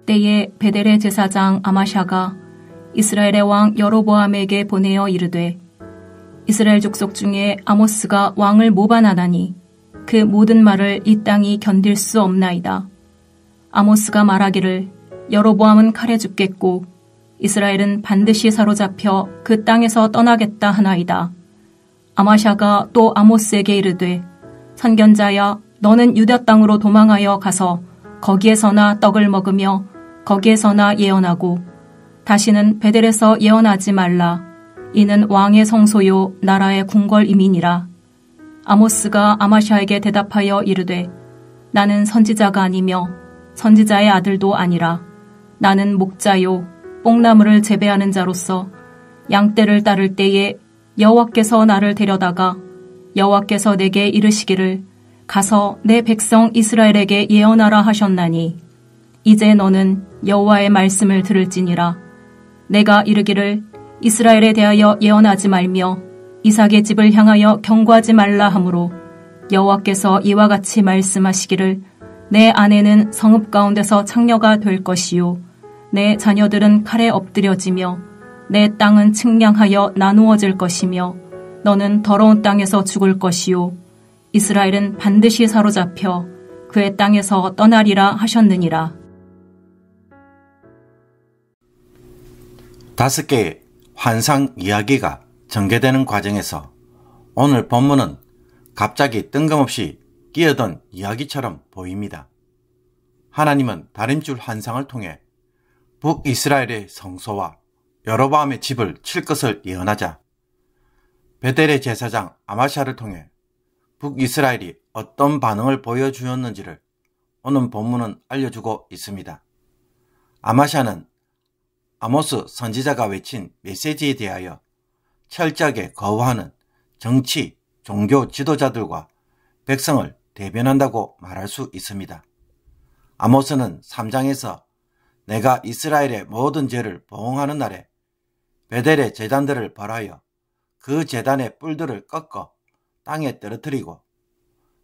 때에 베델의 제사장 아마샤가 이스라엘의 왕 여로보암에게 보내어 이르되 이스라엘 족속 중에 아모스가 왕을 모반하다니 그 모든 말을 이 땅이 견딜 수 없나이다. 아모스가 말하기를 여로보암은 칼에 죽겠고 이스라엘은 반드시 사로잡혀 그 땅에서 떠나겠다 하나이다. 아마샤가 또 아모스에게 이르되 선견자야 너는 유다 땅으로 도망하여 가서 거기에서나 떡을 먹으며 거기에서나 예언하고 다시는 베델에서 예언하지 말라. 이는 왕의 성소요 나라의 궁궐임이니라. 아모스가 아마샤에게 대답하여 이르되 나는 선지자가 아니며 선지자의 아들도 아니라 나는 목자요 뽕나무를 재배하는 자로서 양떼를 따를 때에 여호와께서 나를 데려다가 여호와께서 내게 이르시기를 가서 내 백성 이스라엘에게 예언하라 하셨나니 이제 너는 여호와의 말씀을 들을지니라. 내가 이르기를 이스라엘에 대하여 예언하지 말며 이삭의 집을 향하여 경고하지 말라 하므로 여호와께서 이와 같이 말씀하시기를 내 아내는 성읍 가운데서 창녀가 될 것이요 내 자녀들은 칼에 엎드려지며 내 땅은 측량하여 나누어질 것이며 너는 더러운 땅에서 죽을 것이요 이스라엘은 반드시 사로잡혀 그의 땅에서 떠나리라 하셨느니라. 5개의 환상 이야기가 전개되는 과정에서 오늘 본문은 갑자기 뜬금없이 끼어든 이야기처럼 보입니다. 하나님은 다림줄 환상을 통해 북이스라엘의 성소와 여로보암의 집을 칠 것을 예언하자 베델의 제사장 아마샤를 통해 북이스라엘이 어떤 반응을 보여주었는지를 오늘 본문은 알려주고 있습니다. 아마샤는 아모스 선지자가 외친 메시지에 대하여 철저하게 거부하는 정치, 종교 지도자들과 백성을 대변한다고 말할 수 있습니다. 아모스는 3장에서 내가 이스라엘의 모든 죄를 보응하는 날에 베델의 제단들을 벌하여 그 제단의 뿔들을 꺾어 땅에 떨어뜨리고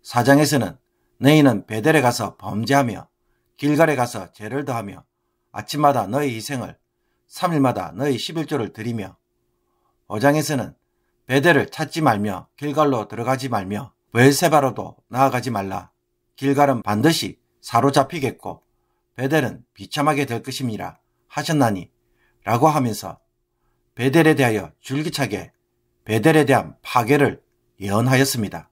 4장에서는 너희는 베델에 가서 범죄하며 길갈에 가서 죄를 더하며 아침마다 너희 희생을 3일마다 너희 11조를 드리며 5장에서는 베델을 찾지 말며 길갈로 들어가지 말며 브엘세바로도 나아가지 말라. 길갈은 반드시 사로잡히겠고 베델은 비참하게 될 것임이라 하셨나니 라고 하면서 베델에 대하여 줄기차게 베델에 대한 파괴를 예언하였습니다.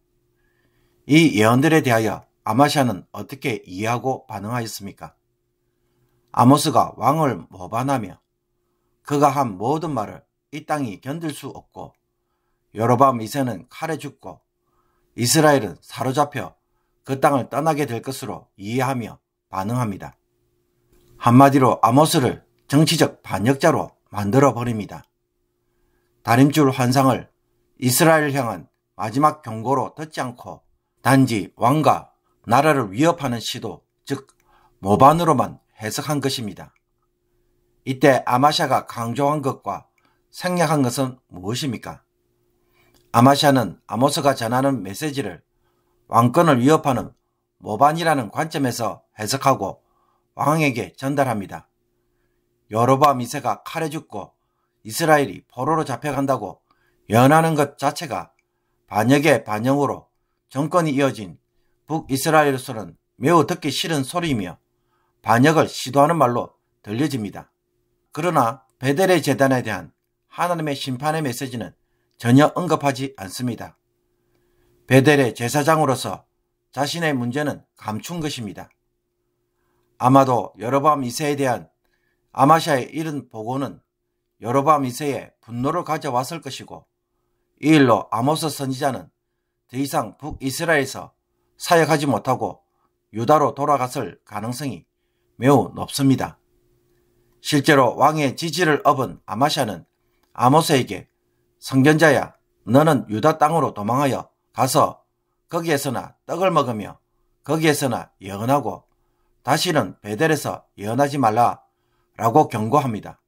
이 예언들에 대하여 아마샤는 어떻게 이해하고 반응하였습니까? 아모스가 왕을 모반하며 그가 한 모든 말을 이 땅이 견딜 수 없고 여로보암 2세는 칼에 죽고 이스라엘은 사로잡혀 그 땅을 떠나게 될 것으로 이해하며 반응합니다. 한마디로 아모스를 정치적 반역자로 만들어버립니다. 다림줄 환상을 이스라엘을 향한 마지막 경고로 듣지 않고 단지 왕과 나라를 위협하는 시도, 즉 모반으로만 해석한 것입니다. 이때 아마샤가 강조한 것과 생략한 것은 무엇입니까? 아마샤는 아모스가 전하는 메시지를 왕권을 위협하는 모반이라는 관점에서 해석하고 왕에게 전달합니다. 여로보암 2세가 칼에 죽고 이스라엘이 포로로 잡혀간다고 예언하는 것 자체가 반역의 반영으로 정권이 이어진 북이스라엘로서는 매우 듣기 싫은 소리이며 반역을 시도하는 말로 들려집니다. 그러나 베델의 제단에 대한 하나님의 심판의 메시지는 전혀 언급하지 않습니다. 베델의 제사장으로서 자신의 문제는 감춘 것입니다. 아마도 여로보암 2세에 대한 아마샤의 이른 보고는 여로보암 2세의 분노를 가져왔을 것이고 이 일로 아모스 선지자는 더 이상 북이스라엘에서 사역하지 못하고 유다로 돌아갔을 가능성이 매우 높습니다. 실제로 왕의 지지를 얻은 아마샤는 아모스에게 선견자야 너는 유다 땅으로 도망하여 가서 거기에서나 떡을 먹으며 거기에서나 예언하고 다시는 베델에서 예언하지 말라 라고 경고합니다.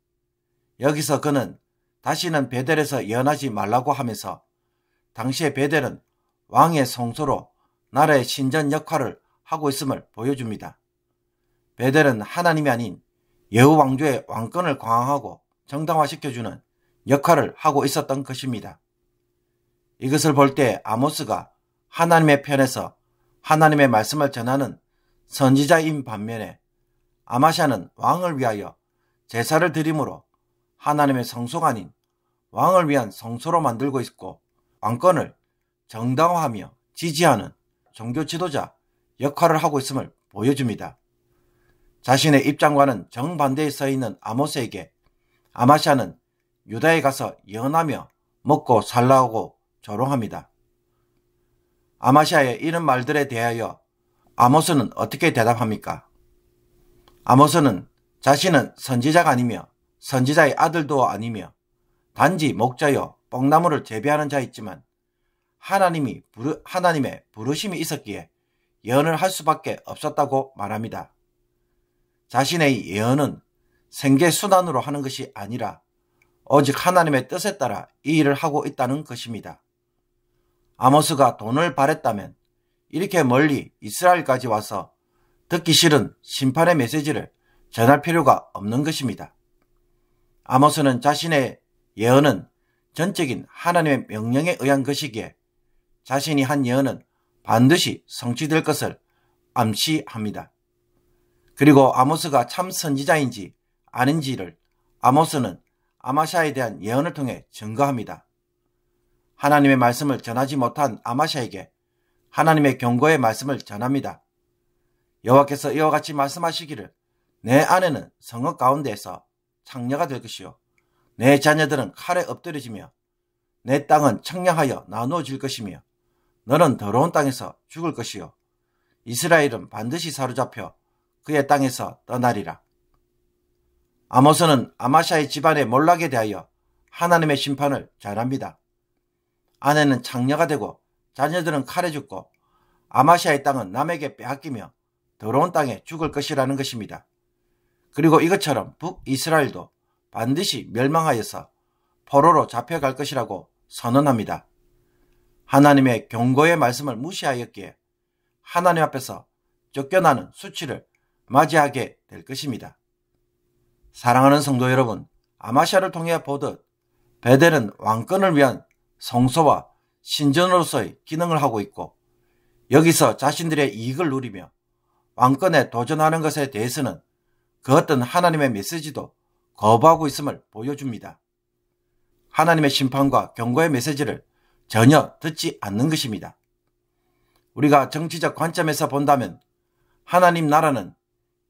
여기서 그는 다시는 베델에서 예언하지 말라고 하면서 당시의 베델은 왕의 성소로 나라의 신전 역할을 하고 있음을 보여줍니다. 베델은 하나님이 아닌 여호 왕조의 왕권을 강화하고 정당화시켜주는 역할을 하고 있었던 것입니다. 이것을 볼 때 아모스가 하나님의 편에서 하나님의 말씀을 전하는 선지자인 반면에 아마샤는 왕을 위하여 제사를 드림으로 하나님의 성소가 아닌 왕을 위한 성소로 만들고 있고 왕권을 정당화하며 지지하는 종교 지도자 역할을 하고 있음을 보여줍니다. 자신의 입장과는 정반대에 서 있는 아모스에게 아마샤는 유다에 가서 예언하며 먹고 살라고 조롱합니다. 아마샤의 이런 말들에 대하여 아모스는 어떻게 대답합니까? 아모스는 자신은 선지자가 아니며 선지자의 아들도 아니며 단지 목자여 뽕나무를 재배하는 자였지만 하나님의 부르심이 있었기에 예언을 할 수밖에 없었다고 말합니다. 자신의 예언은 생계수단으로 하는 것이 아니라 오직 하나님의 뜻에 따라 이 일을 하고 있다는 것입니다. 아모스가 돈을 바랬다면 이렇게 멀리 이스라엘까지 와서 듣기 싫은 심판의 메시지를 전할 필요가 없는 것입니다. 아모스는 자신의 예언은 전적인 하나님의 명령에 의한 것이기에 자신이 한 예언은 반드시 성취될 것을 암시합니다. 그리고 아모스가 참 선지자인지 아닌지를 아모스는 아마샤에 대한 예언을 통해 증거합니다. 하나님의 말씀을 전하지 못한 아마샤에게 하나님의 경고의 말씀을 전합니다. 여호와께서 이와 같이 말씀하시기를 내 아내는 성읍 가운데에서 창녀가 될 것이요 내 자녀들은 칼에 엎드려지며 내 땅은 청량하여 나누어질 것이며 너는 더러운 땅에서 죽을 것이요 이스라엘은 반드시 사로잡혀 그의 땅에서 떠나리라. 아모스는 아마샤의 집안의 몰락에 대하여 하나님의 심판을 전합니다. 아내는 창녀가 되고 자녀들은 칼에 죽고 아마샤의 땅은 남에게 빼앗기며 더러운 땅에 죽을 것이라는 것입니다. 그리고 이것처럼 북이스라엘도 반드시 멸망하여서 포로로 잡혀갈 것이라고 선언합니다. 하나님의 경고의 말씀을 무시하였기에 하나님 앞에서 쫓겨나는 수치를 맞이하게 될 것입니다. 사랑하는 성도 여러분, 아마샤를 통해 보듯 베델은 왕권을 위한 성소와 신전으로서의 기능을 하고 있고 여기서 자신들의 이익을 누리며 왕권에 도전하는 것에 대해서는 그 어떤 하나님의 메시지도 거부하고 있음을 보여줍니다. 하나님의 심판과 경고의 메시지를 전혀 듣지 않는 것입니다. 우리가 정치적 관점에서 본다면 하나님 나라는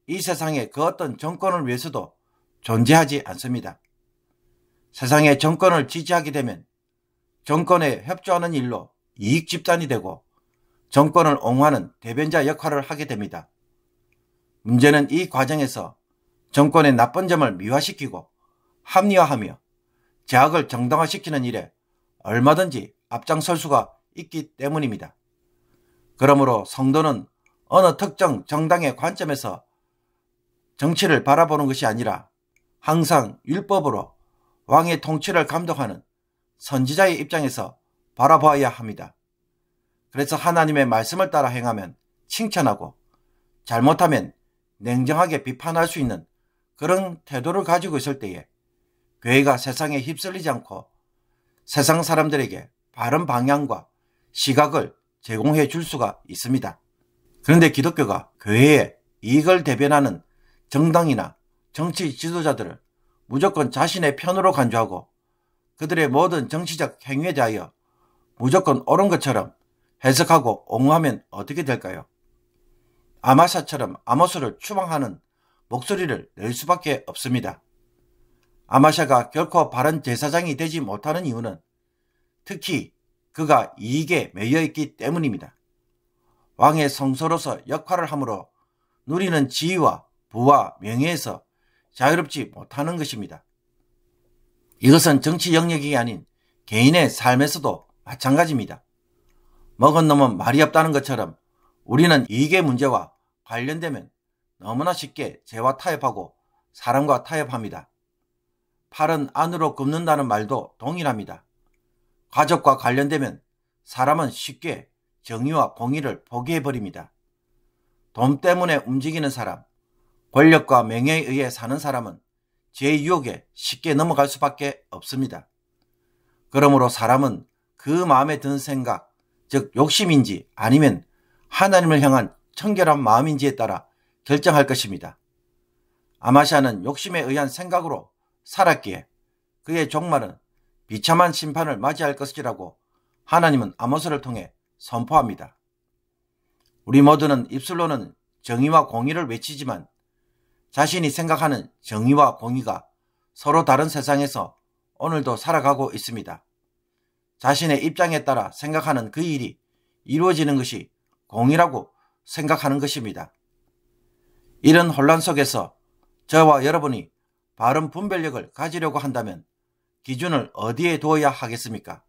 이 세상의 그 어떤 정권을 위해서도 존재하지 않습니다. 세상의 정권을 지지하게 되면 정권에 협조하는 일로 이익 집단이 되고 정권을 옹호하는 대변자 역할을 하게 됩니다. 문제는 이 과정에서 정권의 나쁜 점을 미화시키고 합리화하며 제약을 정당화시키는 일에 얼마든지 앞장설 수가 있기 때문입니다. 그러므로 성도는 어느 특정 정당의 관점에서 정치를 바라보는 것이 아니라 항상 율법으로 왕의 통치를 감독하는 선지자의 입장에서 바라보아야 합니다. 그래서 하나님의 말씀을 따라 행하면 칭찬하고 잘못하면 냉정하게 비판할 수 있는 그런 태도를 가지고 있을 때에 교회가 세상에 휩쓸리지 않고 세상 사람들에게 바른 방향과 시각을 제공해 줄 수가 있습니다. 그런데 기독교가 교회의 이익을 대변하는 정당이나 정치 지도자들을 무조건 자신의 편으로 간주하고 그들의 모든 정치적 행위에 대하여 무조건 옳은 것처럼 해석하고 옹호하면 어떻게 될까요? 아마샤처럼 아모스를 추방하는 목소리를 낼 수밖에 없습니다. 아마샤가 결코 바른 제사장이 되지 못하는 이유는 특히 그가 이익에 매여있기 때문입니다. 왕의 성소로서 역할을 함으로 누리는 지위와 부와 명예에서 자유롭지 못하는 것입니다. 이것은 정치 영역이 아닌 개인의 삶에서도 마찬가지입니다. 먹은 놈은 말이 없다는 것처럼 우리는 이익의 문제와 관련되면 너무나 쉽게 죄와 타협하고 사람과 타협합니다. 팔은 안으로 굽는다는 말도 동일합니다. 가족과 관련되면 사람은 쉽게 정의와 공의를 포기해버립니다. 돈 때문에 움직이는 사람, 권력과 명예에 의해 사는 사람은 죄의 유혹에 쉽게 넘어갈 수밖에 없습니다. 그러므로 사람은 그 마음에 든 생각, 즉 욕심인지 아니면 하나님을 향한 청결한 마음인지에 따라 결정할 것입니다. 아마시아는 욕심에 의한 생각으로 살았기에 그의 종말은 비참한 심판을 맞이할 것이라고 하나님은 아모스를 통해 선포합니다. 우리 모두는 입술로는 정의와 공의를 외치지만 자신이 생각하는 정의와 공의가 서로 다른 세상에서 오늘도 살아가고 있습니다. 자신의 입장에 따라 생각하는 그 일이 이루어지는 것이 공의라고 생각하는 것입니다. 이런 혼란 속에서 저와 여러분이 바른 분별력을 가지려고 한다면 기준을 어디에 두어야 하겠습니까?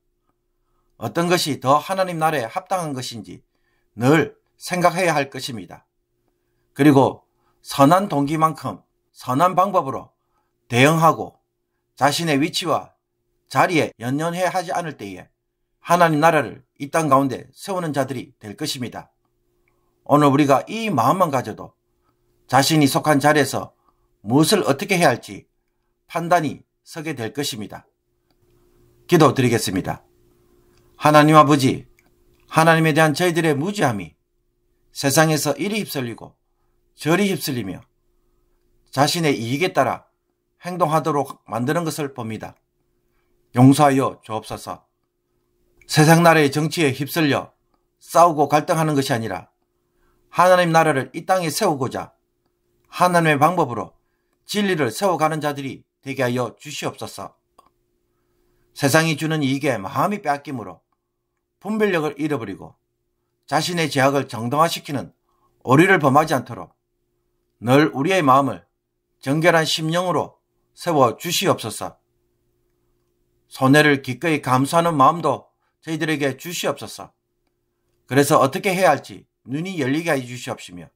어떤 것이 더 하나님 나라에 합당한 것인지 늘 생각해야 할 것입니다. 그리고 선한 동기만큼 선한 방법으로 대응하고 자신의 위치와 자리에 연연해 하지 않을 때에 하나님 나라를 이 땅 가운데 세우는 자들이 될 것입니다. 오늘 우리가 이 마음만 가져도 자신이 속한 자리에서 무엇을 어떻게 해야 할지 판단이 서게 될 것입니다. 기도드리겠습니다. 하나님 아버지, 하나님에 대한 저희들의 무지함이 세상에서 이리 휩쓸리고 저리 휩쓸리며 자신의 이익에 따라 행동하도록 만드는 것을 봅니다. 용서하여 주옵소서. 세상 나라의 정치에 휩쓸려 싸우고 갈등하는 것이 아니라 하나님 나라를 이 땅에 세우고자 하나님의 방법으로 진리를 세워가는 자들이 되게 하여 주시옵소서. 세상이 주는 이익에 마음이 빼앗김으로 분별력을 잃어버리고 자신의 죄악을 정당화시키는 오리를 범하지 않도록 늘 우리의 마음을 정결한 심령으로 세워 주시옵소서. 손해를 기꺼이 감수하는 마음도 저희들에게 주시옵소서. 그래서 어떻게 해야 할지 눈이 열리게 해 주시옵시며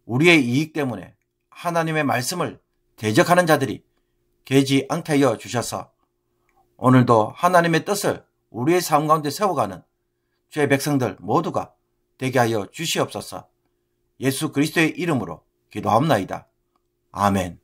우리의 이익 때문에 하나님의 말씀을 대적하는 자들이 되지 않게 하여 주셔서 오늘도 하나님의 뜻을 우리의 삶 가운데 세워가는 주의 백성들 모두가 되게 하여 주시옵소서. 예수 그리스도의 이름으로 기도합나이다. 아멘.